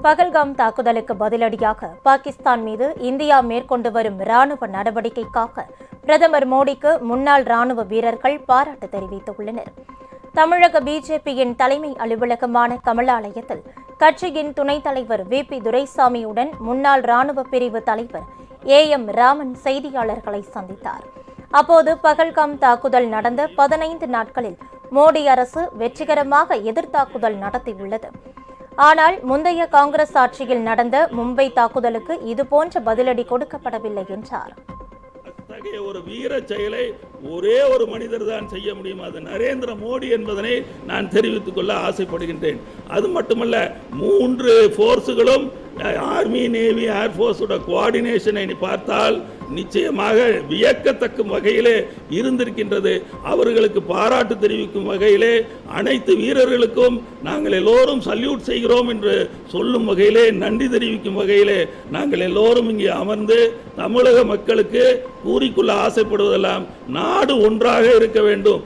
பகல்காம் தாக்குதலுக்கு பதிலடியாக பாகிஸ்தான் மீது இந்தியா மேற்கொண்டு வரும் ராணுவ நடவடிக்கைக்காக பிரதமர் மோடிக்கு முன்னாள் ராணுவ வீரர்கள் பாராட்டு தெரிவித்துள்ளனர். தமிழக பிஜேபியின் தலைமை அலுவலகமான கமலாலயத்தில் கட்சியின் துணைத் தலைவர் VP துரைசாமியுடன் முன்னாள் ராணுவ பிரிவு தலைவர் AM ராமன் செய்தியாளர்களை சந்தித்தார். அப்போது பகல்காம் தாக்குதல் நடந்த 15 நாட்களில் மோடி அரசு வெற்றிகரமாக எதிர்த்தாக்குதல் நடத்தியுள்ளது. ஆனால் முந்தைய காங்கிரஸ் ஆட்சியில் நடந்த மும்பை தாக்குதலுக்கு இதுபோன்ற பதிலடி கொடுக்கப்படவில்லை என்றார். அத்தகைய ஒரு வீர செயலை ஒரே ஒரு மனிதர் தான் செய்ய முடியும், அது நரேந்திர மோடி என்பதனை நான் தெரிவித்துக் கொள்ள ஆசைப்படுகின்றேன். அது மட்டுமல்ல, 3 போர்ஸுகளும் ஆர்மி, நேவி, ஏர்ஃபோர்ஸோட கோஆர்டினேஷனை பார்த்தால் நிச்சயமாக வியக்கத்தக்க வகையிலே இருந்திருக்கின்றது. அவர்களுக்கு பாராட்டு தெரிவிக்கும் வகையிலே அனைத்து வீரர்களுக்கும் நாங்கள் எல்லோரும் சல்யூட் செய்கிறோம் என்று சொல்லும் வகையிலே, நன்றி தெரிவிக்கும் வகையிலே நாங்கள் எல்லோரும் இங்கே அமர்ந்து தமிழக மக்களுக்கு கூறிக்கொள்ள ஆசைப்படுவதெல்லாம் நாடு ஒன்றாக இருக்க வேண்டும்,